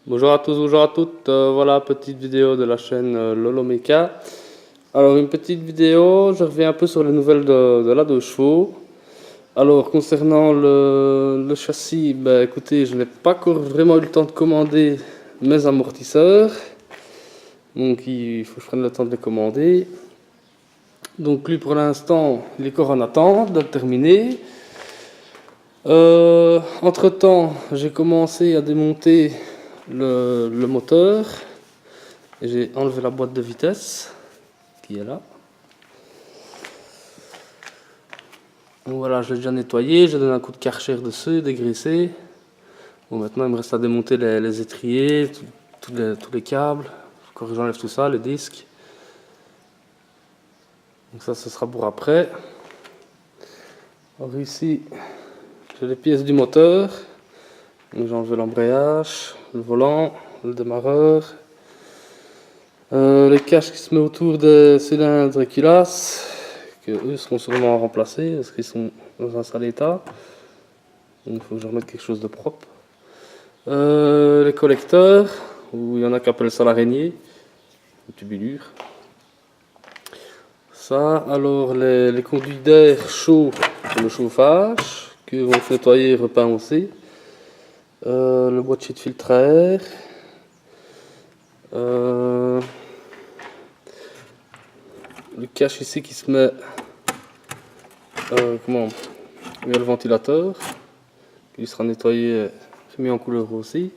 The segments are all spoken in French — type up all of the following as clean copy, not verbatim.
Bonjour à tous, bonjour à toutes. Voilà, petite vidéo de la chaîne Lolo Mecha. Alors, une petite vidéo, je reviens un peu sur les nouvelles de la 2 chevaux. Alors, concernant le châssis, ben, écoutez, je n'ai pas encore vraiment eu le temps de commander mes amortisseurs. Donc, il faut que je prenne le temps de les commander. Donc, lui, pour l'instant, il est encore en attente de le terminer. Entre-temps, j'ai commencé à démonter le moteur. J'ai enlevé la boîte de vitesse qui est là. Donc voilà, je l'ai déjà nettoyé, j'ai donné un coup de Karcher dessus, dégraissé. Bon, maintenant il me reste à démonter les étriers, tous les câbles. Encore que j'enlève tout ça, les disques. Donc ça, ce sera pour après. Alors ici, j'ai les pièces du moteur. Donc j'ai enlevé l'embrayage, le volant, le démarreur. Les caches qui se mettent autour des cylindres culasse, que eux seront sûrement remplacés parce qu'ils sont dans un sale état. Donc il faut que je remette quelque chose de propre. Les collecteurs, où il y en a qui appellent ça l'araignée, une tubulure. Ça, alors les conduits d'air chaud pour le chauffage, que vont nettoyer et repeindre aussi. Le boîtier de filtre à air. Le cache ici qui se met. Comment il y a le ventilateur qui sera nettoyé, mis en couleur aussi.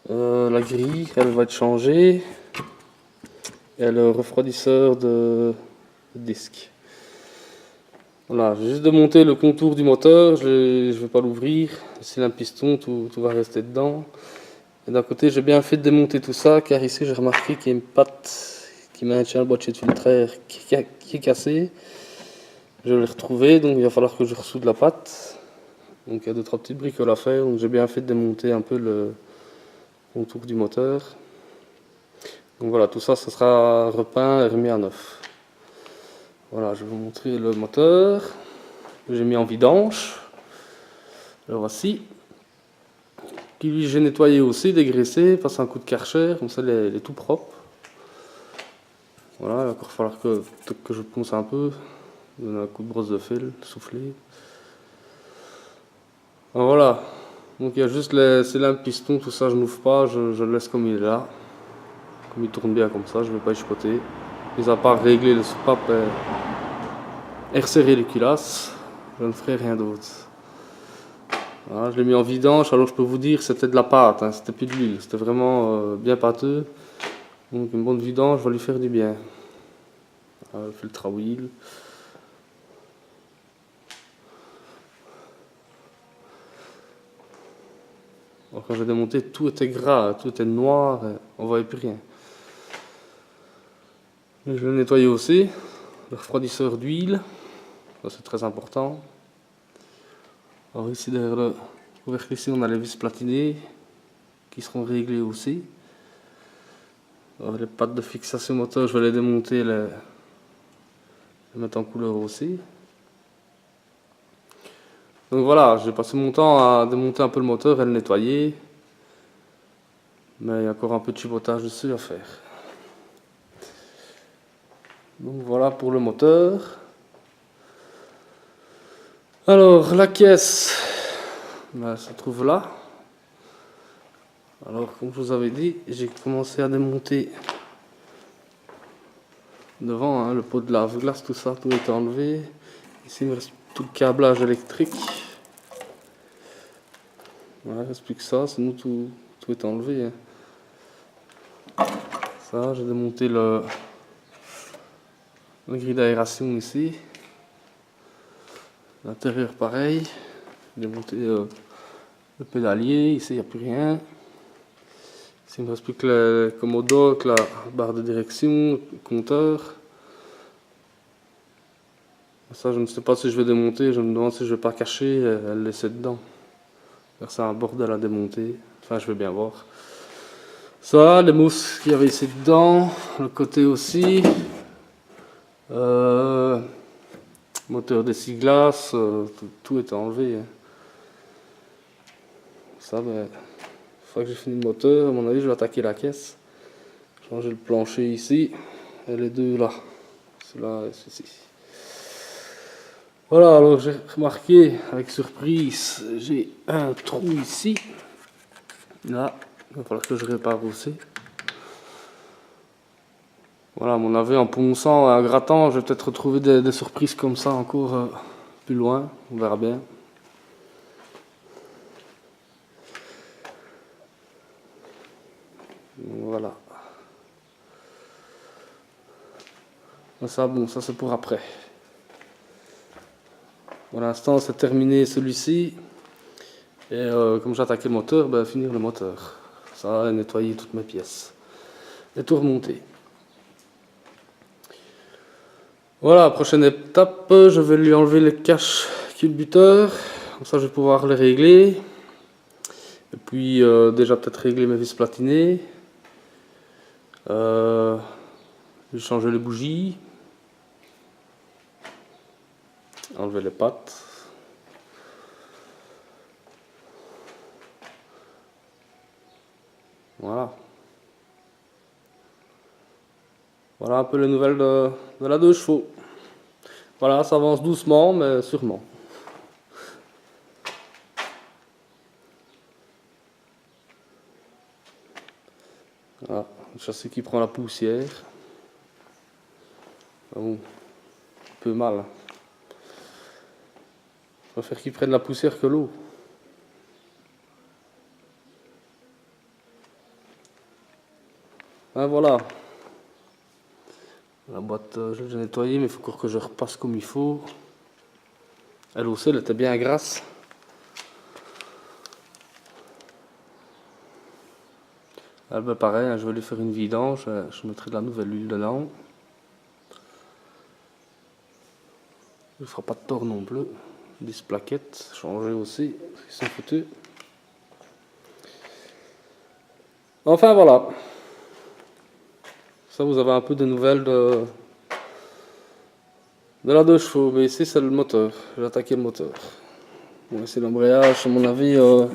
La grille, elle va être changée. Et le refroidisseur de disque. Voilà, j'ai juste démonté le contour du moteur, je ne vais pas l'ouvrir. Ici, un piston, tout va rester dedans. Et d'un côté, j'ai bien fait de démonter tout ça, car ici, j'ai remarqué qu'il y a une patte qui maintient le boîtier de filtre à air qui est cassé. Je l'ai retrouvé, donc il va falloir que je ressoude la patte. Donc il y a 2-3 petites bricoles à faire, donc j'ai bien fait de démonter un peu le contour du moteur. Donc voilà, tout ça, ça sera repeint et remis à neuf. Voilà, je vais vous montrer le moteur que j'ai mis en vidange. Le voici. Qui j'ai nettoyé aussi, dégraissé, passé un coup de Karcher, comme ça il est tout propre. Voilà, il va encore falloir que je ponce un peu, donner un coup de brosse de fil, souffler. Alors voilà, donc il y a juste les cylindres, pistons, tout ça je n'ouvre pas, je le laisse comme il est là. Comme il tourne bien comme ça, je ne vais pas y chipoter. Mis à part régler le soupape et resserrer les culasses, je ne ferai rien d'autre. Voilà, je l'ai mis en vidange, alors je peux vous dire c'était de la pâte, hein, c'était plus de l'huile, c'était vraiment bien pâteux. Donc une bonne vidange va lui faire du bien. Voilà, le filtre à huile. Alors, quand j'ai démonté, tout était gras, tout était noir, on ne voyait plus rien. Je vais le nettoyer aussi, le refroidisseur d'huile, ça c'est très important. Alors ici derrière le couvercle ici on a les vis platinées qui seront réglées aussi. Alors, les pattes de fixation moteur je vais les démonter, les mettre en couleur aussi. Donc voilà, j'ai passé mon temps à démonter un peu le moteur et le nettoyer. Mais il y a encore un peu de chipotage dessus à faire. Donc voilà pour le moteur. Alors la caisse, ben, se trouve là. Alors comme je vous avais dit, j'ai commencé à démonter devant, hein, le pot de lave-glace, tout ça, tout est enlevé. Ici il me reste tout le câblage électrique. Voilà, il ne reste plus que ça, sinon tout est enlevé. Hein. Ça, j'ai démonté le grille d'aération ici. L'intérieur pareil. J'ai démonté le pédalier, ici il n'y a plus rien. Ici il ne me reste plus que le commodo, que la barre de direction, le compteur. Ça je ne sais pas si je vais démonter, je me demande si je vais pas cacher et le laisser dedans. C'est un bordel à démonter, enfin je vais bien voir. Ça, les mousses qu'il y avait ici dedans, le côté aussi. Moteur d'essuie-glace, tout est enlevé. Hein. Ça, ben, fois que j'ai fini le moteur, à mon avis, je vais attaquer la caisse. Changer le plancher ici. Et les deux là. Celui-là et celui-ci. Voilà, alors j'ai remarqué avec surprise, j'ai un trou ici. Là, il va falloir que je répare aussi. Voilà, à mon avis, en ponçant et en grattant, je vais peut-être retrouver des surprises comme ça encore plus loin. On verra bien. Voilà. Ça, bon, ça c'est pour après. Pour l'instant, c'est terminé celui-ci. Et comme j'ai attaqué le moteur, ben, finir le moteur. Ça, et nettoyer toutes mes pièces. Et tout remonter. Voilà, prochaine étape, je vais lui enlever les caches culbuteurs. Comme ça, je vais pouvoir les régler. Et puis, déjà peut-être régler mes vis platinées. Lui changer les bougies. Enlever les pattes. Voilà. Voilà un peu les nouvelles de la 2 chevaux. Voilà, ça avance doucement, mais sûrement. Voilà, le châssis qui prend la poussière. Bon, un peu mal. Je préfère qu'il prenne la poussière que l'eau. Ah, voilà. La boîte, je l'ai déjà nettoyée, mais il faut encore que je repasse comme il faut. Elle aussi, elle était bien grasse. Elle, ben pareil, hein, je vais lui faire une vidange. Je mettrai de la nouvelle huile dedans. Il ne fera pas de tort non plus. 10 plaquettes, changer aussi, ils sont foutus. Enfin voilà. Ça, vous avez un peu de nouvelles de la 2 chevaux. Mais ici, c'est le moteur. J'ai attaqué le moteur. Bon, ici, l'embrayage, à mon avis, le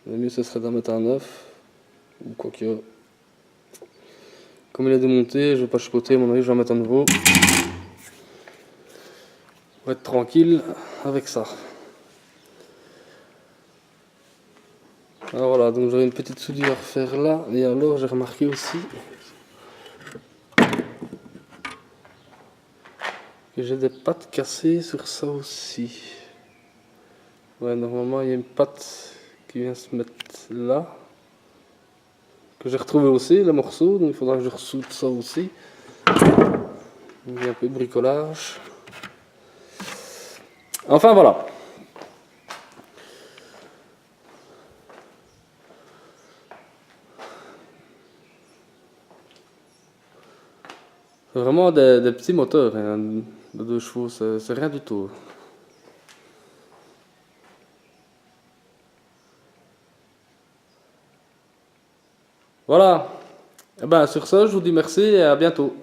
mieux, ce serait d'en mettre un neuf. Ou quoi que. Comme il est démonté, je vais pas chipoter, à mon avis, je vais en mettre un nouveau. Pour être tranquille avec ça. Alors voilà, donc j'aurais une petite soudure à faire là. Et alors, j'ai remarqué aussi que j'ai des pattes cassées sur ça aussi. Ouais, normalement, il y a une patte qui vient se mettre là. Que j'ai retrouvé aussi, le morceau, donc il faudra que je ressoude ça aussi. Donc, il y a un peu de bricolage. Enfin voilà. C'est vraiment des petits moteurs, hein, de 2 chevaux, c'est rien du tout. Voilà. Et ben, sur ça, je vous dis merci et à bientôt.